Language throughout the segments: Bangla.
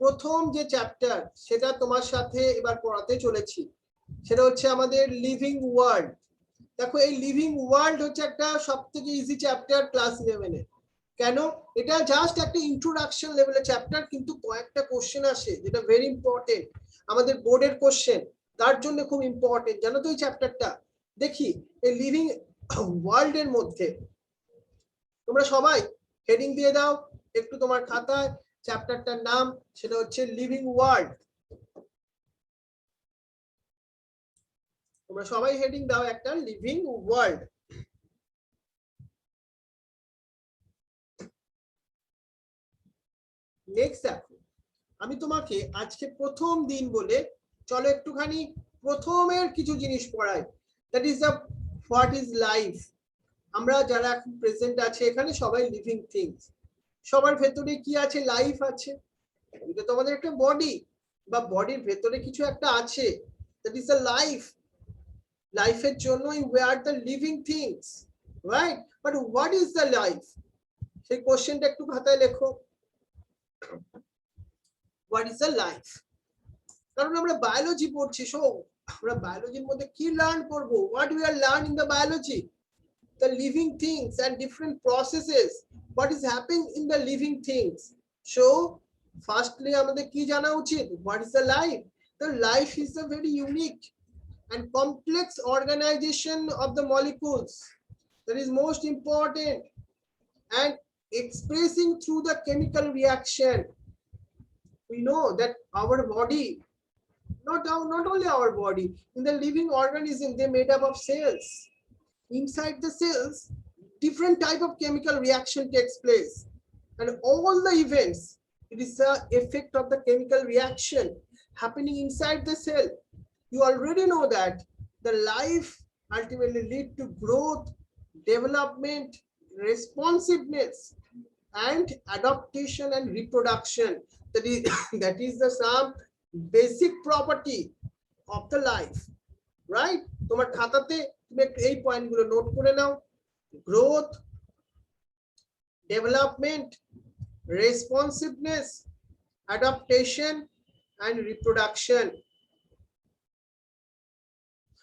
প্রথম যে চ্যাপ্টার সেটা তোমার সাথে এবার পড়াতে চলেছি, সেটা হচ্ছে আমাদের লিভিং ওয়ার্ল্ড। দেখো এই লিভিং ওয়ার্ল্ড হচ্ছে একটা সবথেকে ইজি চ্যাপ্টার ক্লাস 11 এ। কেন? এটা জাস্ট একটা ইন্ট্রোডাকশন লেভেলের চ্যাপ্টার, কিন্তু কয়েকটা কোশ্চেন আসে যেটা ভেরি ইম্পর্টেন্ট, আমাদের বোর্ডের কোশ্চেন, তার জন্য খুব ইম্পর্টেন্ট, জানো তো এই চ্যাপ্টারটা। দেখি এই লিভিং ওয়ার্ল্ড এর মধ্যে তোমরা সবাই হেডিং দিয়ে দাও একটু তোমার খাতায়, চ্যাপ্টারটার নাম সেটা হচ্ছে লিভিং ওয়ার্ল্ড। তোমরা সবাই হেডিং দাও একটা লিভিং ওয়ার্ল্ড। নেক্সট দেখো, আমি তোমাকে আজকে প্রথম দিন বলে চলো একটুখানি প্রথমের কিছু জিনিস পড়াই। That is the what is life. আমরা যারা এখন প্রেজেন্ট আছে এখানে সবাই লিভিং থিংস, সবার ভেতরে কি আছে? লাইফ আছে। এটা তোমাদের একটা বডি, বা বডির ভেতরে কিছু একটা আছে, দ্যাট ইজ দ্য লাইফ। লাইফের জন্যই we are the living things, right? But what is the life, সেই কোশ্চেনটা একটু খাতায় লেখো। What is the life? কারণ আমরা বায়োলজি পড়ছি, সো আমরা বায়োলজির মধ্যে কি লার্ন করব? What we are learn in the biology, the living things and different processes, what is happening in the living things. So firstly আমাদের কি জানা উচিত? What is the life? The life is a very unique and complex organization of the molecules that is most important, and expressing through the chemical reaction. We know that our body, not only our body, in the living organism, they made up of cells. Inside the cells, different type of chemical reaction takes place, and all the events, it is the effect of the chemical reaction happening inside the cell. You already know that the life ultimately lead to growth, development, responsiveness, and adaptation and reproduction. That is that is the some basic property of the life, right? তোমার খাতাতে তুমি একটু এই পয়েন্টগুলো নোট করে নাও। Growth, development, responsiveness, adaptation and reproduction.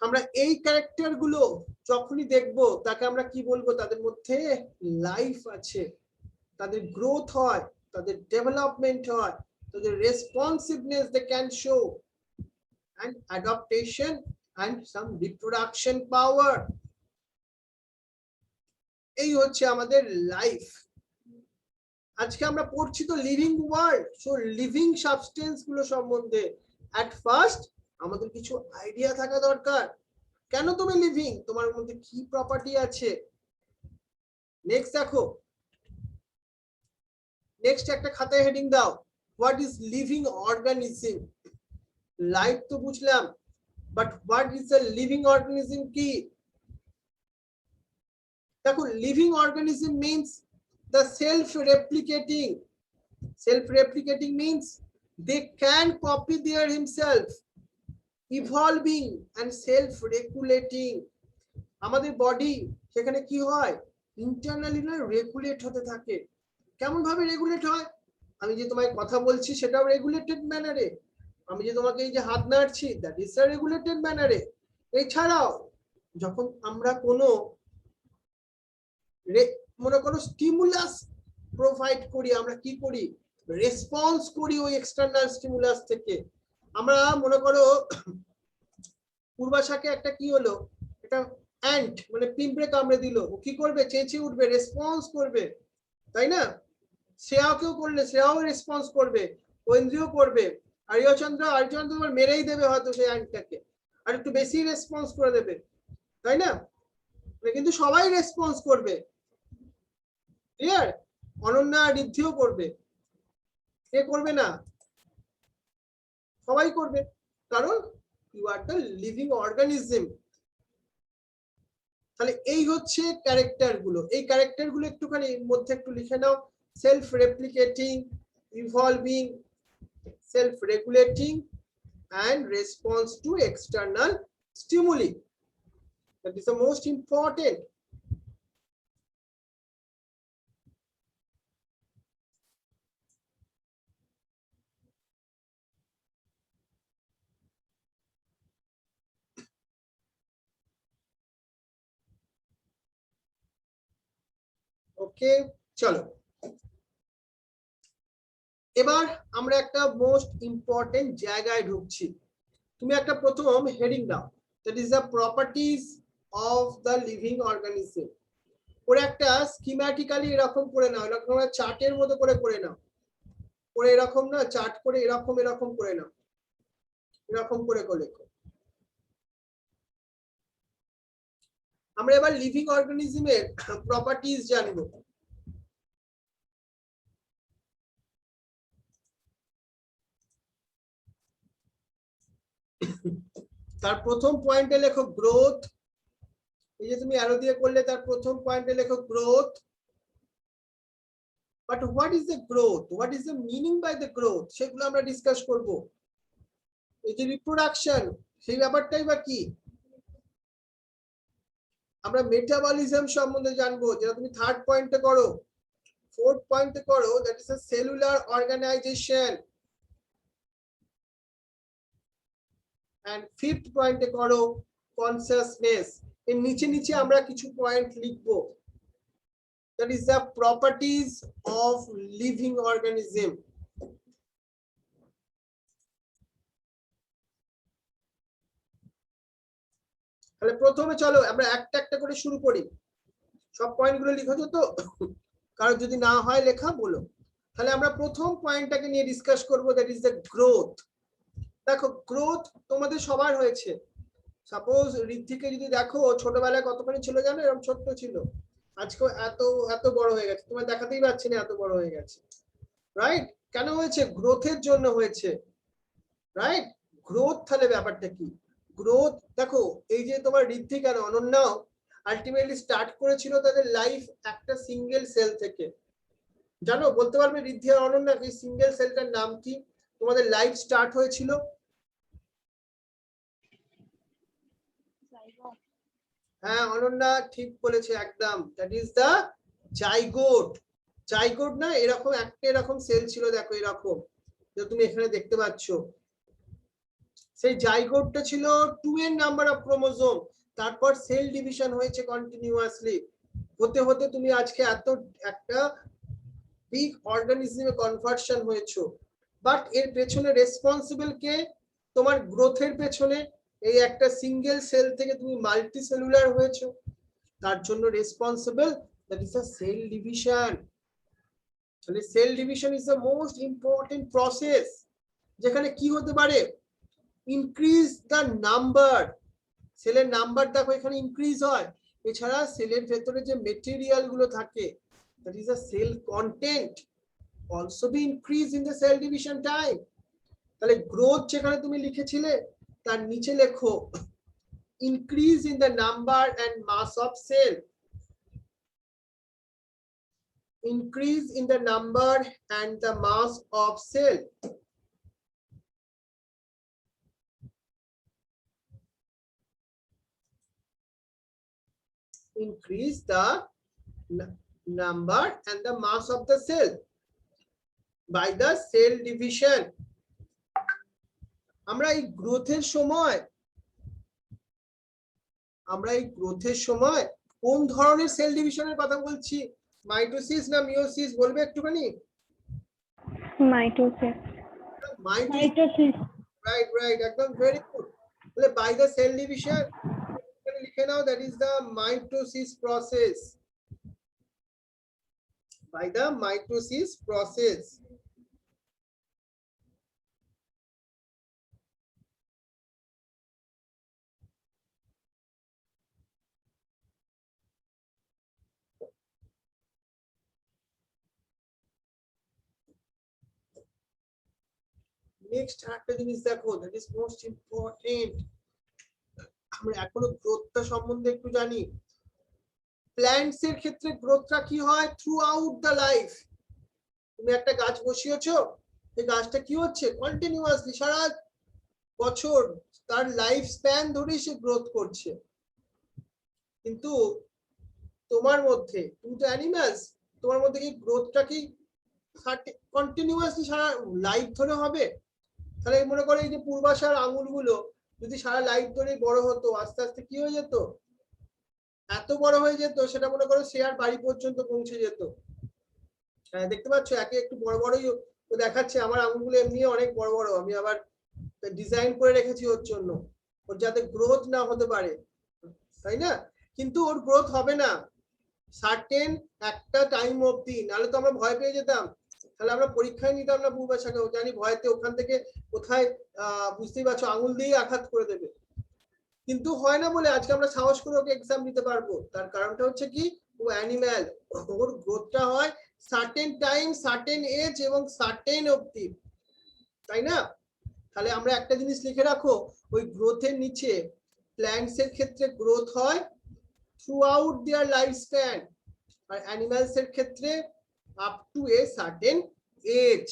আমরা এই ক্যারেক্টার গুলো যখনই দেখব তাকে আমরা কি বলবো? তাদের মধ্যে লাইফ আছে, তাদের গ্রোথ হয়, তাদের ডেভেলপমেন্ট হয়, তাদের responsiveness they can show, and adaptation and some reproduction power. এই হচ্ছে আমাদের লাইফ। আজকে আমরা পড়ছি তো living world, so living substance গুলো সম্বন্ধে এট ফার্স্ট আমাদের কিছু আইডিয়া থাকা দরকার। কেন তুমি লিভিং? তোমার মধ্যে কি প্রপার্টি আছে? নেক্সট দেখো, নেক্সট একটা খাতায় হেডিং দাও, what is living organism. Life তো বুঝলাম, but what is a living organism কি? দেখো living organism means the self-replicating. Self-replicating means they can copy their himself, evolving and self-regulating. আমাদের বডি সেখানে কি হয়? ইন্টারনালি না রেগুলেট হতে থাকে। কেমন ভাবে রেগুলেট হয়? আমি যে তোমায় কথা বলছি সেটাও রেগুলেটেড ম্যানারে, আমি যে তোমাকে এই যে হাত নাড়ছি দ্যাট ইজ আ রেগুলেটেড ম্যানারে। এছাড়াও যখন আমরা কোনো মনে করো স্টিমুলাস প্রোভাইড করি, আমরা কি করি? রেসপন্স করি ওই এক্সটার্নাল স্টিমুলাস থেকে। আমরা মনে করো পূর্বাশাকে একটা কি হলো, এটা অ্যান্ট মানে পিঁপড়ে কামড়ে দিল, ও কি করবে? চেঁচিয়ে উঠবে, রেসপন্স করবে, তাই না? শ্রেয়াকেও করলে শ্রেয়াও রেসপন্স করবে, ঐন্দ্রিয় করবে, আর্যচন্দ্র মেরেই দেবে হয়তো সেই অ্যান্টটাকে, আর একটু বেশি রেসপন্স করে দেবে, তাই না? কিন্তু সবাই রেসপন্স করবে, ক্লিয়ার? অনন্যা ঋদ্ধিও করবে, কে করবে না? সবাই করবে, কারণ you are the living organism. তাহলে এই হচ্ছে ক্যারেক্টার গুলো, এই ক্যারেক্টার গুলো একটুখানি মধ্যে একটু লিখে নাও। Self replicating, evolving, self regulating and response to external stimuli. That is the most important. ওকে, চলো এবার আমরা একটা মোস্ট ইম্পর্টেন্ট জায়গায় ঢুকছি। তুমি একটা প্রথম হেডিং দাও, that is the properties of the living organism. ওর একটা স্কিম্যাটিক্যালি এরকম করে নাও, এরকম চার্টের মতো করে করে নাও, করে এরকম না চার্ট করে এরকম এরকম করে নাও, এরকম করে লেখো। আমরা এবার লিভিং অর্গানিজমের প্রপার্টিজ জানবো। তার প্রথম পয়েন্টে লেখো গ্রোথ। এই যে তুমি অ্যারো দিয়ে করলে তার প্রথম পয়েন্টে লেখো growth. But what is the growth, what is the meaning by the growth, সেগুলো আমরা ডিসকাস করব। এই যে রিপ্রোডাকশন, সেই ব্যাপারটাই বা কি। আমরা মেটাবলিজম সম্বন্ধে জানবো, যেটা তুমি থার্ড পয়েন্টে করো। ফোর্থ পয়েন্টে করো, that is a cellular organisation. And fifth পয়েন্টে করো কনসিয়াসনেস। এর নিচে নিচে আমরা কিছু পয়েন্ট লিখবো, that is the properties of living organism. তাহলে প্রথমে চলো আমরা একটা একটা করে শুরু করি। সব পয়েন্টগুলো লিখেছো তো? কারো যদি না হয় লেখা বলো। তাহলে আমরা প্রথম পয়েন্টটাকে নিয়ে ডিসকাস করব, দ্যাট ইজ দ্য গ্রোথ। দেখো গ্রোথ তোমাদের সবার হয়েছে। সাপোজ ঋদ্ধিকে যদি দেখো, ছোটবেলায় কতখানি ছিল জানো, এরকম ছোট্ট ছিল, আজকে এত এত বড় হয়ে গেছে, তোমার দেখাতেই পাচ্ছি না এত বড় হয়ে গেছে। রাইট? কেন হয়েছে? গ্রোথের জন্য হয়েছে। রাইট? গ্রোথ তাহলে ব্যাপারটা কি? গ্রোথ দেখো, এই যে তোমার ঋদ্ধিক আর অনন্যাও আলটিমেটলি স্টার্ট করেছিল তাদের লাইফ একটা সিঙ্গেল সেল থেকে। জানো, বলতে পারবে ঋদ্ধি আর অনন্যা এই সিঙ্গেল সেলটার নাম কি? তোমাদের লাইফ স্টার্ট হয়েছিল। হ্যাঁ অনন্যা ঠিক বলেছে একদম, that is the zygote. Zygote না, এরকম একটা এরকম সেল ছিল, দেখো এরকম, যে তুমি এখানে দেখতে পাচ্ছ। সেই জাইগোটটা ছিল 2 এর নাম্বার অফ ক্রোমোজোম। তারপর সেল ডিভিশন হয়েছে কন্টিনিউয়াসলি, হতে হতে তুমি আজকে এত একটা বিগ অর্গানিজমে কনভার্সন হয়েছো। বাট এর পেছনে রেসপন্সিবল কে? তোমার গ্রোথের পেছনে এই একটা সিঙ্গেল সেল থেকে তুমি মাল্টি সেলুলার হয়েছো, তার জন্য responsible that is a cell division. তাহলে cell division is the most important process, যেখানে কি হতে পারে? ইনক্রিজ দ্য নাম্বার, সেলের নাম্বার দেখো এখানে ইনক্রিজ হয়। এছাড়া সেলের ভেতরে যে মেটেরিয়াল গুলো থাকে, that is a cell content also be increased in the cell division time. তাহলে গ্রোথ যেখানে তুমি লিখেছিলে, তার নিচে লেখো increase in the number and mass of cell. Increase in the number and the mass of cell. Increase the number and the mass of the cell by the cell division. আমরা এই গ্রোথের সময় কোন ধরনের সেল ডিভিশনের কথা বলছি? মাইটোসিস না মিওসিস, বলবে একটুখানি? মাইটোসিস। রাইট রাইট, একদম ভেরি গুড। তাহলে বাই দ্য সেল ডিভিশন লিখে নাও, that is the mitosis process. By the mitosis process. Next একটা জিনিস দেখো, দ্যাট ইজ মোস্ট ইম্পর্টেন্ট। আমরা এখনো গ্রোথটা সম্বন্ধে একটু জানি। প্ল্যান্টস এর ক্ষেত্রে গ্রোথটা কি হয়? Through out the life. তুমি একটা গাছ বসিয়েছো, এই গাছটা কি হচ্ছে? কন্টিনিউয়াসলি সারা বছর তার লাইফ স্প্যান ধরে সে গ্রোথ করছে। কিন্তু তোমার মধ্যে, তুমি তো অ্যানিমালস, তোমার মধ্যে কি গ্রোথটা কি কন্টিনিউয়াসলি সারা লাইফ ধরে হবে? তাহলে মনে করো এই যে পূর্বাশার আঙুরগুলো যদি সারা লাইফ ধরে বড় হতো, আস্তে আস্তে কি হয়ে যেত? এত বড় হয়ে যেত সেটা মনে করো সে আর বাড়ি পর্যন্ত পৌঁছে যেত। দেখতে পাচ্ছ একে একটু বড় বড়ই ও দেখাচ্ছে, আমার আঙুলগুলো এমনি অনেক বড় বড়, আমি আবার ডিজাইন করে রেখেছি ওর জন্য, ওর যাতে গ্রোথ না হতে পারে, তাই না? কিন্তু ওর গ্রোথ হবে না সার্টেন একটা টাইম অবধি, নাহলে তো আমরা ভয় পেয়ে যেতাম, তাহলে আমরা পরীক্ষায় নিতাম না পূর্বাশাকে, জানি ভয়তে ওখান থেকে কোথায় বুঝতেই পারছো আঙুল দিয়ে আঘাত করে দেবে। কিন্তু হয় না বলে আজকে আমরা সাহস করে ওকে এক্সাম দিতে পারবো, তার কারণটা হচ্ছে কি ও অ্যানিম্যাল, ওর গ্রোথটা হয় সার্টেন টাইম, সার্টেন এজ এবং সার্টেন অবধি, তাই না? তাহলে আমরা একটা জিনিস লিখে রাখো, ওই গ্রোথের নিচে প্ল্যান্টস এর ক্ষেত্রে গ্রোথ হয় throughout their life span, আর অ্যানিমালস এর ক্ষেত্রে up to a certain age.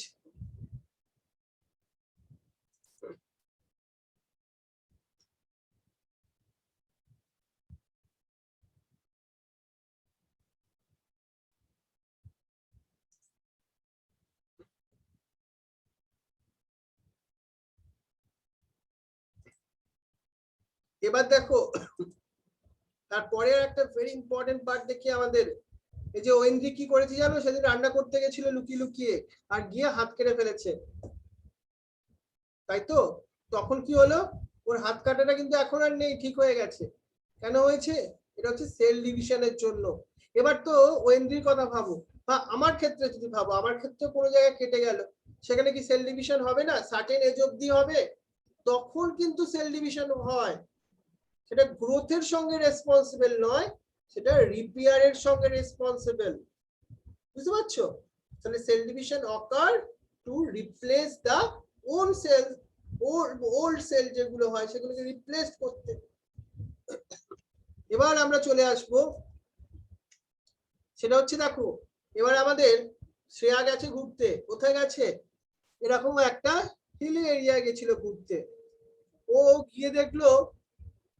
এবার দেখো তারপরে একটা ভেরি ইম্পর্টেন্ট পার্ট দেখি আমাদের, এই যে ঐন্দ্রি কি করেছে জানো, সেদিন রান্না করতে গেছিল লুকিয়ে লুকিয়ে আর গিয়ে হাত কেটে ফেলেছে, তাই তো? তখন কি হলো, ওর হাত কাটাটা কিন্তু এখন আর নেই, ঠিক হয়ে গেছে। কেন হয়েছে? এটা হচ্ছে সেল ডিভিশনের জন্য। এবার তো ঐন্দ্রির কথা ভাবো, বা আমার ক্ষেত্রে যদি ভাবো, আমার ক্ষেত্রে কোনো জায়গায় কেটে গেল, সেখানে কি সেল ডিভিশন হবে না? সার্টেন এজ অবধি হবে, তখন কিন্তু সেল ডিভিশন হয়। সেটা গ্রোথের সঙ্গে রেসপন্সিবল নয়, সেটা রিপেয়ারের সঙ্গে রেসপন্সিবল, বুঝতে পারছো? তাহলে cell division occur to replace the own cell, old cell যেগুলো হয় সেগুলোকে রিপ্লেস করতে। এবার আমরা চলে আসব, সেটা হচ্ছে দেখো এবার আমাদের শ্রেয়া গেছে ঘুরতে, কোথায় গেছে, এরকম একটা হিলি এরিয়া গেছিল ঘুরতে, ও গিয়ে দেখলো,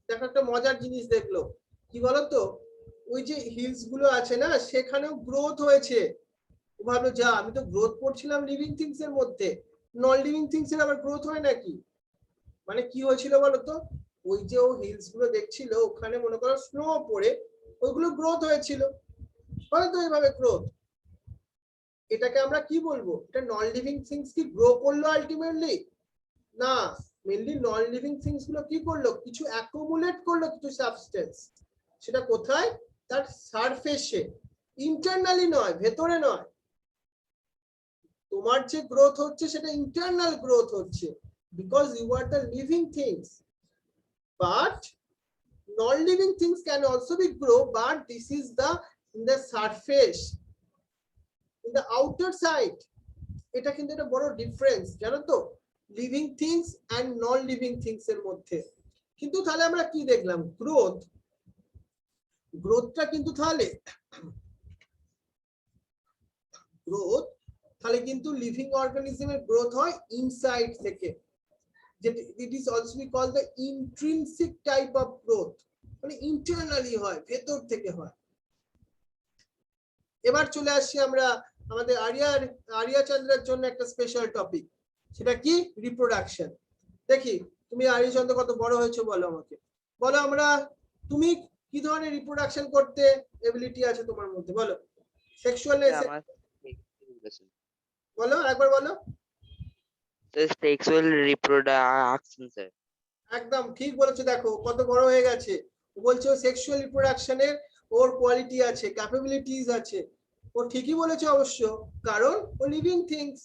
দেখো একটা মজার জিনিস দেখলো, কি বলতো, ওই যে হিলস গুলো আছে না সেখানেও গ্রোথ হয়েছে। ও ভাবলো যা, আমি তো গ্রোথ করছিলাম লিভিং থিংস এর মধ্যে, নন লিভিং থিংস এর আবার গ্রোথ হয় নাকি? মানে কি হয়েছিল বলতো, ওই যে ও হিলস গুলো দেখছিল ওখানে মনে করো স্নো পড়ে ওইগুলো গ্রোথ হয়েছিল, হয়তো এইভাবে গ্রোথ। এটাকে আমরা কি বলবো, এটা নন লিভিং থিংস কি গ্রো করলো আলটিমেটলি? না, মেনলি নন লিভিং থিংস গুলো কি করলো, কিছু অ্যাকুমুলেট করলো কিছু সাবস্টেন্স, সেটা কোথায়, তার সারফেসে, ইন্টারনালি নয়, ভেতরে নয়। তোমার যে গ্রোথ হচ্ছে সেটা ইন্টারনাল গ্রোথ হচ্ছে, because you are the living things, but non-living things can also be grow, but this is the in the surface, in the outer side. এটা কিন্তু একটা বড় ডিফারেন্স জানো তো, living things and non living things এর মধ্যে। কিন্তু তাহলে আমরা কি দেখলাম, গ্রোথ, গ্রোথটা কিন্তু তাহলে গ্রোথ তাহলে কিন্তু লিভিং অর্গানিজমের গ্রোথ হয় ইনসাইড থেকে, যেটা it is also be called the intrinsic type of growth, মানে ইন্টারনালি হয়, ভেতর থেকে হয়। এবার চলে আসছি আমরা আমাদের আরিয়া চন্দ্রের জন্য একটা স্পেশাল টপিক, সেটা কি রিপ্রোডাকশন। দেখি তুমি আরিয়া চন্দ্র কত বড় হয়েছে বলো আমাকে, বলো আমরা, তুমি কি ধরনের রিপ্রোডাকশন করতে এবিলিটি আছে তোমার মধ্যে, বলো। সেক্সুয়াল, বলো একবার বলো। Sexual reproduction sir. একদম ঠিক বলেছো, দেখো কত বড় হয়ে গেছে, ও বলছে ও সেক্সুয়াল রিপ্রোডাকশনের ওর কোয়ালিটি আছে, ক্যাপাবিলিটিস আছে, ও ঠিকই বলেছে অবশ্য, কারণ ও লিভিং থিংস।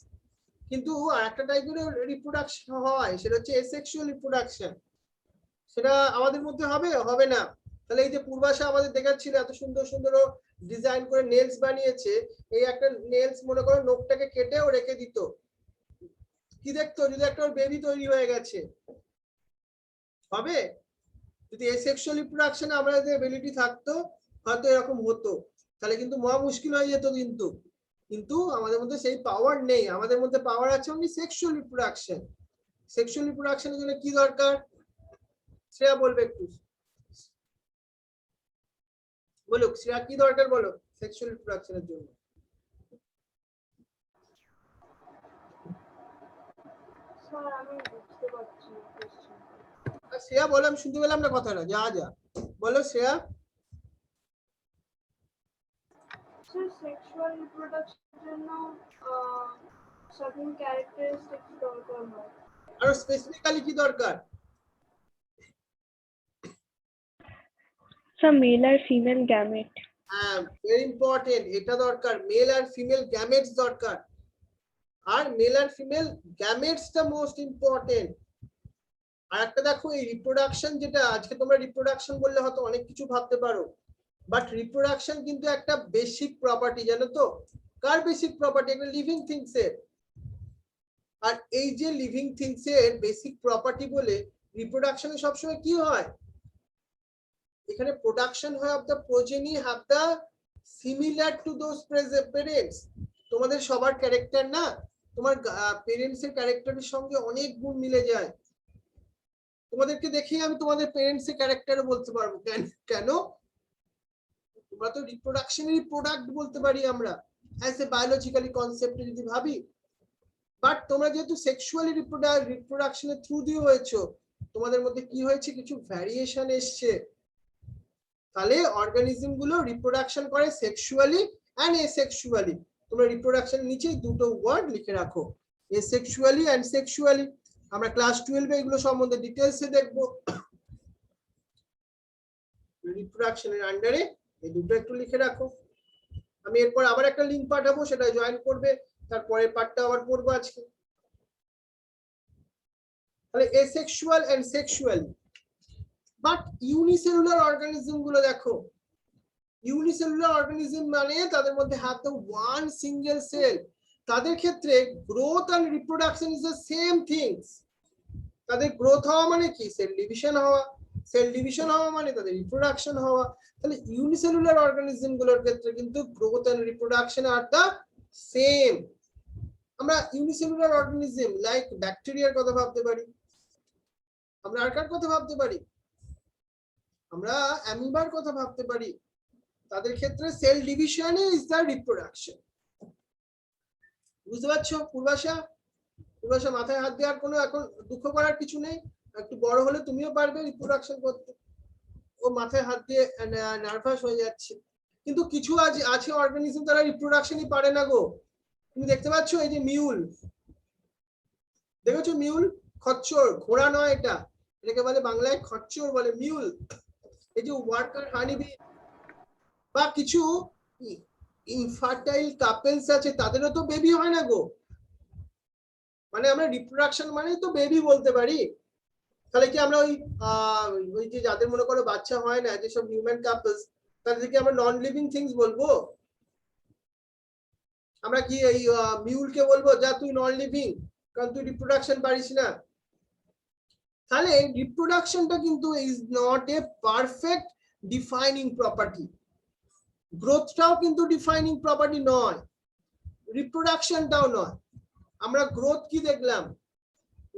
কিন্তু আরেকটা টাইপের রিপ্রোডাকশন হয়, সেটা হচ্ছে এসেক্সুয়াল রিপ্রোডাকশন, সেটা আমাদের মধ্যে হবে হবে না। তাহলে এই যে পূর্বাশা আমাদের দেখাচ্ছিল এত সুন্দর সুন্দর ডিজাইন করে নেলস বানিয়েছে, এই একটা নেলস মনে করো নখটাকে কেটেও রেখে দিত, কি দেখতো যদি একটা বেবি তৈরি হয়ে গেছে, হবে? যদি এসেক্সুয়াল রিপ্রোডাকশনে আমাদের এবিলিটি থাকতো হয়তো এরকম হতো, তাহলে কিন্তু মহা মুশকিল হয়ে যেত, কিন্তু কিন্তু আমাদের মধ্যে সেই পাওয়ার নেই, আমাদের মধ্যে পাওয়ার আছে অনলি সেক্সুয়াল রিপ্রোডাকশন। সেক্সুয়াল রিপ্রোডাকশনের জন্য কি দরকার, শ্রেয়া বলবে একটু, বলুক শ্রেয়া কি দরকার বলো সেক্সুয়াল রিপ্রোডাকশনের জন্য। স্যার আমি বুঝতে পারছি না কোশ্চেন। শ্রেয়া বলো, আমি শুনতে পেলাম না কথাটা, যা যা বলো শ্রেয়া। স্যার সেক্সুয়াল রিপ্রোডাকশনের জন্য সার্টেন ক্যারেক্টারিস্টিক্স দরকার হয়। আর স্পেসিফিক্যালি কি দরকার? Sir, male or female gamete. Very important, এটা দরকার, মেল আর ফিমেল গ্যামেটস দরকার। আর মেল আর ফিমেল গ্যামেটসটা মোস্ট ইম্পর্টেন্ট। আর একটা দেখো, এই রিপ্রোডাকশন, যেটা আজকে তোমরা রিপ্রোডাকশন বললে হয়তো অনেক কিছু ভাবতে পারো, বাট রিপ্রোডাকশন কিন্তু একটা বেসিক প্রপার্টি, জানো তো? কার বেসিক প্রপার্টি? একটা লিভিং থিংস এর। আর এই যে লিভিং থিংস এর বেসিক প্রপার্টি বলে রিপ্রোডাকশনে সবসময় কি হয়, এখানে প্রোডাকশন হয় of the progeny have the similar to those parents. তোমাদের সবার ক্যারেক্টার না তোমার পেরেন্টস এর ক্যারেক্টারের সঙ্গে অনেক গুণ মিলে যায়। তোমাদেরকে দেখেই আমি তোমাদের পেরেন্টস এর ক্যারেক্টারও বলতে পারবো। কেন? তোমরা তো রিপ্রোডাকশনেরই প্রোডাক্ট বলতে পারি আমরা, অ্যাজ এ বায়োলজিক্যালি কনসেপ্টে যদি ভাবি। বাট তোমরা যেহেতু সেক্সুয়ালি রিপ্রোডাকশনের থ্রু দিয়ে হয়েছো, তোমাদের মধ্যে কি হয়েছে, কিছু ভ্যারিয়েশন এসছে। তাহলে অর্গানিজম গুলো রিপ্রোডাকশন করে সেক্সুয়ালি এন্ড এসেক্সুয়ালি। তোমরা রিপ্রোডাকশন নিচে দুটো ওয়ার্ড লিখে রাখো, এসেক্সুয়ালি এন্ড সেক্সুয়ালি। আমরা ক্লাস 12 এ এগুলো সম্বন্ধে ডিটেইলসে দেখবো। রিপ্রোডাকশনের আন্ডারে এই দুটো একটু লিখে রাখো। আমি এরপর আবার একটা লিংক পাঠাবো, সেটা জয়েন করবে, তারপরে পার্টটা আবার পড়বো আজকে। তাহলে asexual and sexual. But unicellular organism গুলো দেখো, ইউনিসেলুলার অর্গানিজম মানে তাদের মধ্যে have the one single cell. তাদের ক্ষেত্রে growth and reproduction is the same things. তাদের গ্রোথ হওয়া মানে কি, সেল ডিভিশন হওয়া, সেল ডিভিশন হওয়া মানে তাদের রিপ্রোডাকশন হওয়া। তাহলে ইউনিসেলুলার অর্গানিজম গুলোর ক্ষেত্রে কিন্তু growth and reproduction are the same. আমরা ইউনিসেলুলার অর্গানিজম লাইক ব্যাকটেরিয়ার কথা ভাবতে পারি, আমরা আর কার কথা ভাবতে পারি, আমরা অ্যামিবার কথা ভাবতে পারি। তাদের ক্ষেত্রে sell division is the reproduction. বুঝতে পারছো? পূর্বাশা, পূর্বাশা মাথায় হাত দেওয়ার কোনো এখন দুঃখ করার কিছু নেই। একটু বড় হলে তুমিও পারবে রিপ্রোডাকশন করতে। ও মাথায় হাত দিয়ে নার্ভাস হয়ে যাচ্ছে। কিন্তু কিছু আছে অর্গানিজম তারা রিপ্রোডাকশনই পারে না গো। তুমি দেখতে পাচ্ছ এই যে মিউল, দেখেছো মিউল? খচ্চর, ঘোড়া নয় এটা, এটাকে বলে বাংলায় খচ্চর বলে, মিউল। এই যে ওয়ার্কার হানিবি বা কিছু ইনফার্টাইল কাপলস আছে, তাদেরও তো বেবি হয় না গো। মানে আমরা রিপ্রোডাকশন মানে তো বেবি বলতে পারি। তাহলে কি আমরা ওই যে যাদের মনে করো বাচ্চা হয় না, যেসব হিউম্যান কাপলস, তাদেরকে আমরা নন লিভিং থিংস বলবো? আমরা কি এই মিউলকে বলবো যা তুই নন লিভিং, কারণ তুই রিপ্রোডাকশন পারিস না? তাহলে রিপ্রোডাকশনটা কিন্তু is not a perfect defining property. গ্রোথটাও কিন্তু ডিফাইনিং প্রপার্টি নয়, রিপ্রোডাকশনটাও নয়। আমরা গ্রোথ কি দেখলাম,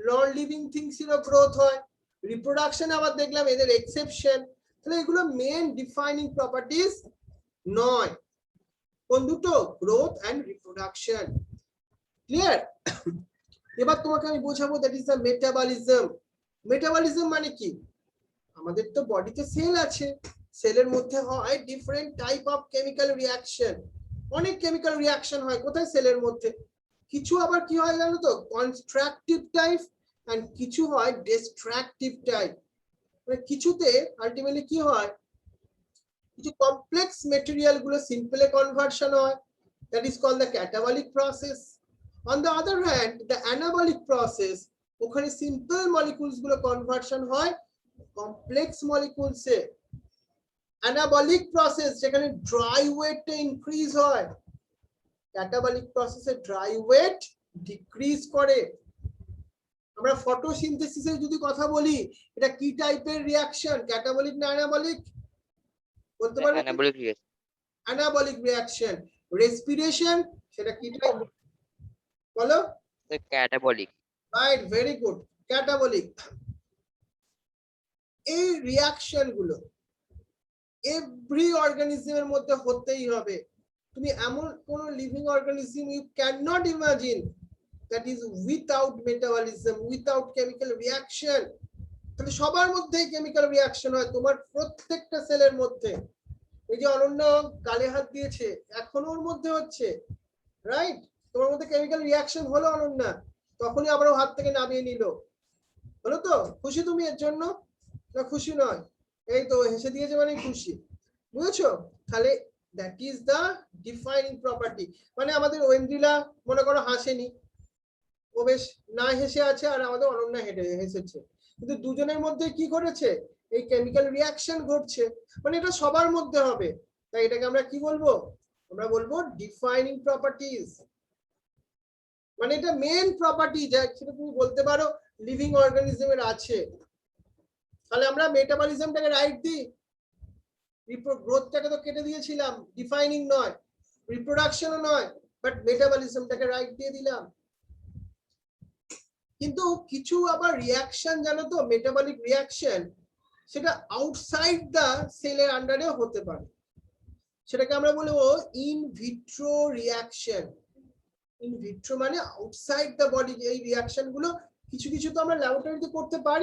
নন লিভিং থিংস এরও গ্রোথ হয়, রিপ্রোডাকশন আবার দেখলাম এদের এক্সেপশন। তাহলে এগুলো মেন ডিফাইনিং প্রপার্টিজ নয়। কোন দুটো? Growth and reproduction. ক্লিয়ার? এবার তোমাকে আমি বোঝাবো that is the metabolism. Metabolism মানে কি? আমাদের তো বডিতে সেল আছে, সেলের মধ্যে হয় different type of chemical reaction. অনেক কেমিক্যাল রিঅ্যাকশন হয় কোথায়? সেলের মধ্যে। কিছু আবার কি হয় জানো তো, কনস্ট্রাকটিভ টাইপ, এন্ড কিছু হয় ডিস্ট্রাকটিভ টাইপ। মানে কিছুতে আলটিমেটলি কি হয়, কিছু কমপ্লেক্স মেটেরিয়াল গুলো সিম্পলে কনভার্সন হয়, that is called the catabolic process. On the other hand, the anabolic process, ওখানে সিম্পল মলিকিউলস গুলো কনভার্সন হয় কমপ্লেক্স মলিকিউলস এ। অ্যানাবলিক প্রসেস যেখানে ড্রাই ওয়েটটা ইনক্রিজ হয়, ক্যাটাবলিক প্রসেসে ড্রাই ওয়েট ডিক্রিজ করে। আমরা ফটোসিনথেসিসের যদি কথা বলি, এটা কি টাইপের রিঅ্যাকশন, ক্যাটাবলিক না অ্যানাবলিক বলতে পারবে? Anabolic reaction. Anabolic reaction. Respiration, সেটা কি টাইপ বলো? Catabolic. Right, very good, catabolic. এই রিঅ্যাকশন গুলো এভরি অর্গানিজমের মধ্যে হতেই হবে। তুমি এমন কোন living organism you can not imagine that is without metabolism, without chemical reaction. তাহলে সবার মধ্যেই কেমিক্যাল রিঅ্যাকশন হয়, তোমার প্রত্যেকটা সেলের মধ্যে। এই যে অনন্য গালে হাত দিয়েছে, এখনো ওর মধ্যে হচ্ছে, রাইট? তোমার মধ্যে কেমিক্যাল রিয়াকশন হলো অনন্যা, তখনই আবার ও হাত থেকে নামিয়ে নিল, হলো তো? খুশি তুমি এর জন্য না খুশি নয়? এই তো হেসে দিয়েছে মানে খুশি, বুঝেছো? তাহলে that is the defining property. মানে আমাদের ঐন্দ্রিলা মনে করো হাসেনি, ও বেশ না হেসে আছে, আর আমাদের অনন্যা হেসেছে, কিন্তু দুজনের মধ্যে কি ঘটেছে? এই কেমিক্যাল রিয়াকশন ঘটছে, মানে এটা সবার মধ্যে হবে। তাই এটাকে আমরা কি বলবো? আমরা বলবো ডিফাইনিং প্রপার্টিজ। মানে এটা মেন প্রপার্টি, যা সেটা তুমি বলতে পারো লিভিং অর্গানিজমের আছে। তাহলে আমরা মেটাবলিজমটাকে রাইট দিই, গ্রোথটাকে তো কেটে দিয়েছিলাম, ডিফাইনিং নয়, রিপ্রোডাকশনও নয়, বাট মেটাবলিজমটাকে রাইট দিয়ে দিলাম। কিন্তু কিছু আবার রিয়াকশন জানো তো, মেটাবলিক রিয়াকশন, সেটা আউটসাইড দা সেলের আন্ডারে হতে পারে, সেটাকে আমরা বলবো in vitro reaction. In vitro মানে আউটসাইড দা বডি। এই রিয়াকশন গুলো কিছু কিছু তো আমরা ল্যাবরেটরিতে করতে পারি।